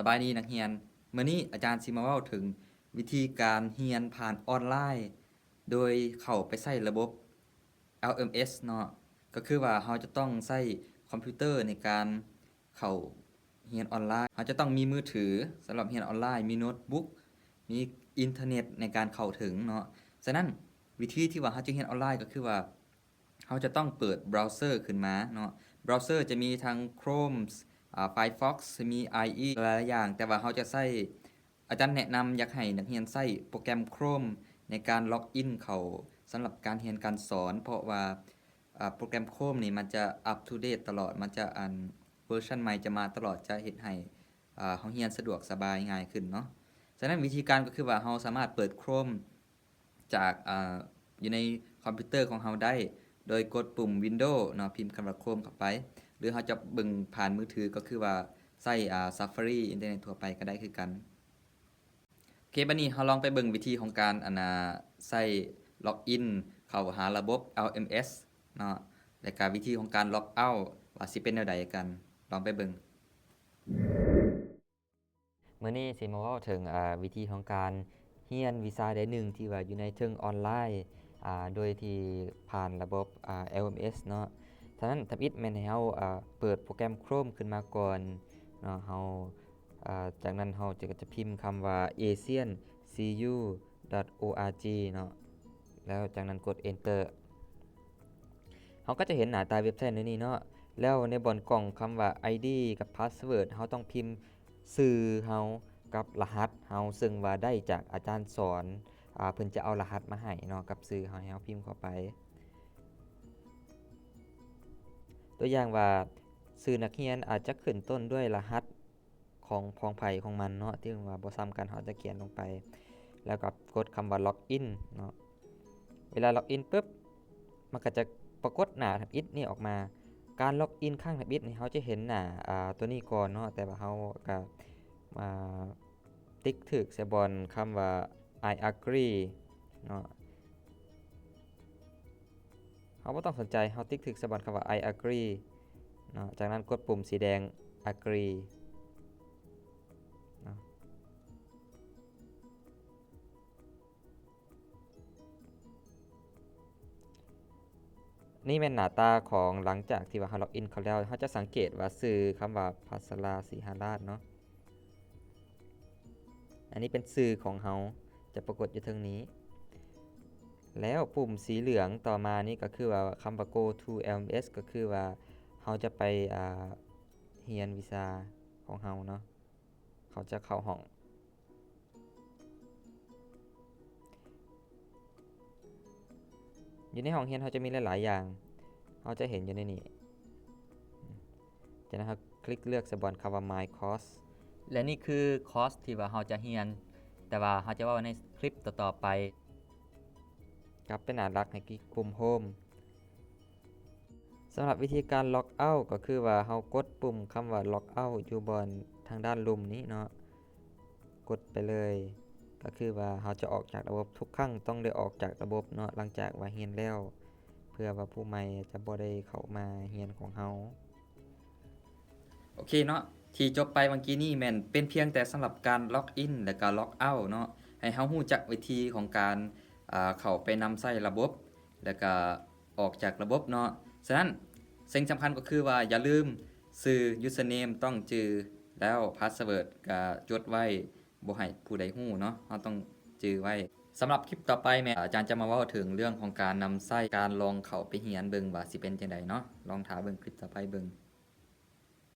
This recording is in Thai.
สบายดีนักเรียนมื้อนี้อาจารย์สิมาเว้าถึงวิธีการเรียนผ่านออนไลน์โดยเข้าไปใช้ระบบ LMS เนาะก็คือว่าเราจะต้องใช้คอมพิวเตอร์ในการเข้าเรียนออนไลน์เราจะต้องมีมือถือสำหรับเรียนออนไลน์มีโน้ตบุ๊กมีอินเทอร์เน็ตในการเข้าถึงเนาะฉะนั้นวิธีที่ว่าเราจะเรียนออนไลน์ก็คือว่าเราจะต้องเปิดเบราว์เซอร์ขึ้นมาเนาะเบราว์เซอร์จะมีทั้ง Chrome Firefox มี IE หลายๆอย่างแต่ว่าเราจะใช้อาจารย์แนะนำอยากให้นักเรียนใช้โปรแกรม Chrome ในการล็อกอินเข้าสำหรับการเรียนการสอนเพราะว่าโปรแกรม Chrome นี่มันจะอัปทูเดตตลอดมันจะเวอร์ชันใหม่จะมาตลอดจะเฮ็ดให้เราเรียนสะดวกสบายง่ายขึ้นเนาะฉะนั้นวิธีการก็คือว่าเราสามารถเปิด Chrome จากอยู่ในคอมพิวเตอร์ของเราได้โดยกดปุ่ม Windows เนาะพิมพ์คำว่า Chrome เข้าไปหรือเราจะเบิ่งผ่านมือถือก็คือว่าใช้Safari อินเทอร์เน็ตทั่วไปก็ได้คือกันโอเคบัดนี้เราลองไปเบิ่งวิธีของการใช้ล็อกอินเข้าหาระบบ LMS เนาะและก็วิธีของการล็อกเอาต์ว่าสิเป็นแนวใดกันลองไปเบิ่งมื้อนี้สิมาเว้าถึงวิธีของการเรียนวิชาใดหนึ่งที่ว่าอยู่ในเทิงออนไลน์โดยที่ผ่านระบบLMS เนาะฉะนั้นทำอิฐแม่นให้เฮาเปิดโปรแกรม Chrome ขึ้นมาก่อนเนาะเฮาจากนั้นเฮาจะพิมพ์คำว่า asiancu.org เนาะแล้วจากนั้นกด Enter เฮาก็จะเห็นหน้าตาเว็บไซต์ในนี้เนาะแล้วในบอนกล่องคำว่า ID กับ Password เฮาต้องพิมพ์ชื่อเฮากับรหัสเฮาซึ่งว่าได้จากอาจารย์สอนเพิ่นจะเอารหัสมาให้เนาะกับชื่อเฮาให้เฮาพิมพ์เข้าไปตัวอย่างว่าชื่อนักเรียนอาจจะขึ้นต้นด้วยรหัสของไผของมันเนาะที่ว่าบ่ซ้ำกันเฮาจะเขียนลงไปแล้วก็กดคำว่าล็อกอินเนาะเวลาล็อกอินปึ๊บมันก็จะปรากฏหน้าทำอิฐนี่ออกมาการล็อกอินข้างทำอิฐนี่เฮาจะเห็นหน้าตัวนี้ก่อนเนาะแต่ว่าเฮาก็มาติ๊กถูกใส่บอนคำว่า I agree เนาะเฮาบ่ต้องสนใจเฮาติ๊กถูกใส่บอนคำว่า I agree เนาะจากนั้นกดปุ่มสีแดง agree เนาะนี่แม่นหน้าตาของหลังจากที่ว่าเฮาล็อกอินเข้าแล้วเฮาจะสังเกตว่าชื่อคำว่าภัสราศรีหราชเนาะอันนี้เป็นชื่อของเฮาจะปรากฏอยู่เทิงนี้แล้วปุ่มสีเหลืองต่อมานี่ก็คือว่าคำว่า go to LMS ก็คือว่าเฮาจะไปเรียนวิชาของเฮาเนาะเขาจะเข้าห้องอยู่ในห้องเรียนเขาจะมีหลายๆอย่างเขาจะเห็นอยู่ในนี้จากนั้นเราคลิกเลือกสบอนคำว่า my course และนี่คือคอร์สที่ว่าเราจะเรียนแต่ว่าเราจะเว้าในคลิปต่อๆไปกลับไปหน้าหลักให้คลิกปุ่ม home สำหรับวิธีการล็อกเอาท์ก็คือว่าเรากดปุ่มคำว่าล็อกเอาท์อยู่บนทางด้านลุ่มนี้เนาะกดไปเลยก็คือว่าเราจะออกจากระบบทุกครั้งต้องได้ออกจากระบบเนาะหลังจากว่าเรียนแล้วเพื่อว่าผู้ใหม่จะบ่ได้เข้ามาเรียนของเราโอเคเนาะที่จบไปเมื่อกี้นี่แม่นเป็นเพียงแต่สำหรับการล็อกอินและก็ล็อกเอาท์เนาะให้เรารู้จักวิธีของการเข้าไปนำใช้ระบบแล้วก็ออกจากระบบเนาะฉะนั้นสิ่งสำคัญก็คือว่าอย่าลืมชื่อ username ต้องจื่อแล้ว password ก็จดไว้บ่ให้ผู้ใดรู้เนาะเราต้องจื่อไว้สำหรับคลิปต่อไปแม่อาจารย์จะมาเว้าถึงเรื่องของการนำใช้การลองเข้าไปเรียนเบิ่งว่าสิเป็นจังไดเนาะลองท่าเบิ่งคลิปต่อไปเบิ่ง